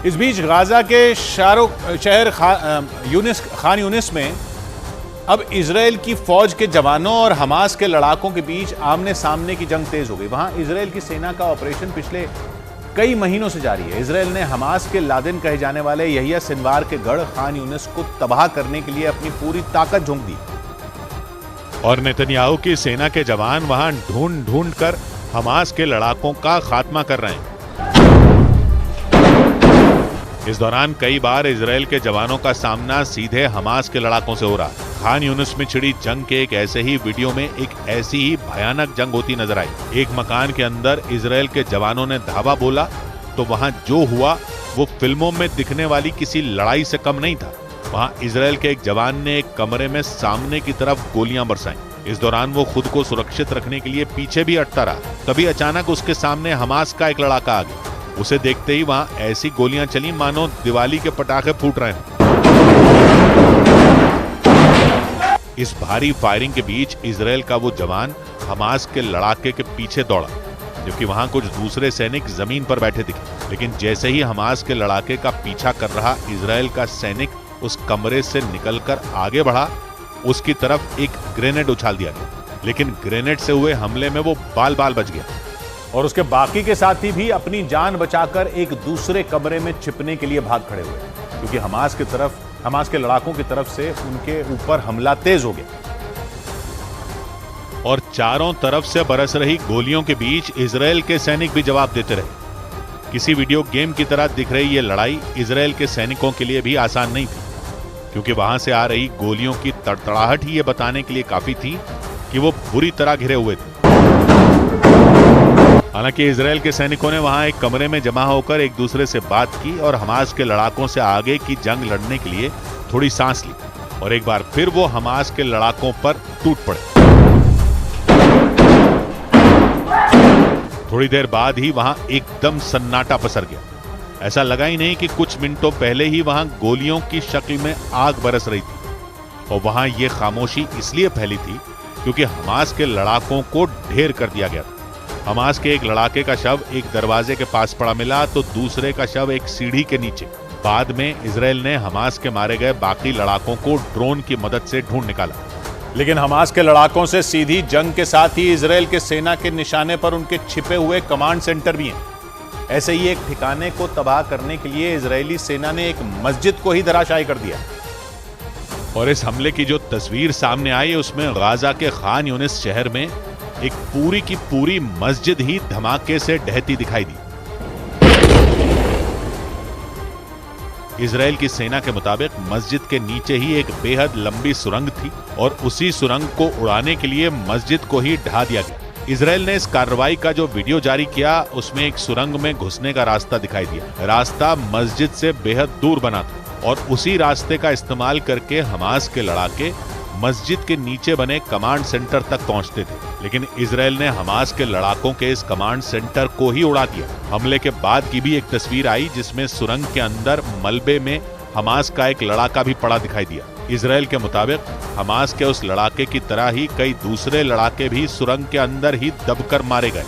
इस बीच गाजा के शहर खान यूनिस में अब इजराइल की फौज के जवानों और हमास के लड़ाकों के बीच आमने सामने की जंग तेज हो गई। वहां इजराइल की सेना का ऑपरेशन पिछले कई महीनों से जारी है। इजराइल ने हमास के लादेन कहे जाने वाले यहिया सिनवार के गढ़ खान यूनिस को तबाह करने के लिए अपनी पूरी ताकत झोंक दी और नेतन्याहू की सेना के जवान वहां ढूंढ ढूंढ कर हमास के लड़ाकों का खात्मा कर रहे हैं। इस दौरान कई बार इजराइल के जवानों का सामना सीधे हमास के लड़ाकों से हो रहा है। खान यूनिस में छिड़ी जंग के एक ऐसे ही वीडियो में एक ऐसी ही भयानक जंग होती नजर आई। एक मकान के अंदर इजराइल के जवानों ने धावा बोला तो वहां जो हुआ वो फिल्मों में दिखने वाली किसी लड़ाई से कम नहीं था। वहां इजराइल के एक जवान ने एक कमरे में सामने की तरफ गोलियां बरसाई। इस दौरान वो खुद को सुरक्षित रखने के लिए पीछे भी हटता रहा। तभी अचानक उसके सामने हमास का एक लड़ाका आ गया। उसे देखते ही वहां ऐसी गोलियां चली मानो दिवाली के पटाखे फूट रहे हैं। इस भारी फायरिंग के बीच इजराइल का वो जवान हमास के लड़ाके के पीछे दौड़ा, जबकि वहां कुछ दूसरे सैनिक जमीन पर बैठे दिखे। लेकिन जैसे ही हमास के लड़ाके का पीछा कर रहा इजराइल का सैनिक उस कमरे से निकलकर आगे बढ़ा, उसकी तरफ एक ग्रेनेड उछाल दिया गया। लेकिन ग्रेनेड से हुए हमले में वो बाल बाल बच गया और उसके बाकी के साथी भी अपनी जान बचाकर एक दूसरे कमरे में छिपने के लिए भाग खड़े हुए, क्योंकि हमास के लड़ाकों की तरफ से उनके ऊपर हमला तेज हो गया। और चारों तरफ से बरस रही गोलियों के बीच इजराइल के सैनिक भी जवाब देते रहे। किसी वीडियो गेम की तरह दिख रही ये लड़ाई इजराइल के सैनिकों के लिए भी आसान नहीं थी, क्योंकि वहां से आ रही गोलियों की तड़तड़ाहट ही ये बताने के लिए काफी थी कि वो बुरी तरह घिरे हुए थे। हालांकि इजराइल के सैनिकों ने वहां एक कमरे में जमा होकर एक दूसरे से बात की और हमास के लड़ाकों से आगे की जंग लड़ने के लिए थोड़ी सांस ली और एक बार फिर वो हमास के लड़ाकों पर टूट पड़े। थोड़ी देर बाद ही वहां एकदम सन्नाटा पसर गया। ऐसा लगा ही नहीं कि कुछ मिनटों पहले ही वहां गोलियों की शक्ल में आग बरस रही थी। और वहां ये खामोशी इसलिए फैली थी क्योंकि हमास के लड़ाकों को ढेर कर दिया गया था। हमास के एक लड़ाके का शव एक दरवाजे के पास पड़ा मिला तो दूसरे का शव एक सीढ़ी के नीचे। बाद में इजराइल ने हमास के मारे गए बाकी लड़ाकों को ड्रोन की मदद से ढूंढ निकाला। लेकिन हमास के लड़ाकों से सीधी जंग के साथ ही इजराइल के सेना के निशाने पर उनके छिपे हुए कमांड सेंटर भी हैं। ऐसे ही एक ठिकाने को तबाह करने के लिए इजरायली सेना ने एक मस्जिद को ही धराशायी कर दिया। और इस हमले की जो तस्वीर सामने आई उसमें गाजा के खान यूनिस शहर में एक पूरी की पूरी मस्जिद ही धमाके से ढहती दिखाई दी। इजराइल की सेना के मुताबिक मस्जिद के नीचे ही एक बेहद लंबी सुरंग थी और उसी सुरंग को उड़ाने के लिए मस्जिद को ही ढा दिया गया। इजराइल ने इस कार्रवाई का जो वीडियो जारी किया उसमें एक सुरंग में घुसने का रास्ता दिखाई दिया। रास्ता मस्जिद से बेहद दूर बना था और उसी रास्ते का इस्तेमाल करके हमास के लड़ाके मस्जिद के नीचे बने कमांड सेंटर तक पहुंचते थे। लेकिन इजराइल ने हमास के लड़ाकों के इस कमांड सेंटर को ही उड़ा दिया। हमले के बाद की भी एक तस्वीर आई जिसमें सुरंग के अंदर मलबे में हमास का एक लड़ाका भी पड़ा दिखाई दिया। इजराइल के मुताबिक हमास के उस लड़ाके की तरह ही कई दूसरे लड़ाके भी सुरंग के अंदर ही दबकर मारे गए।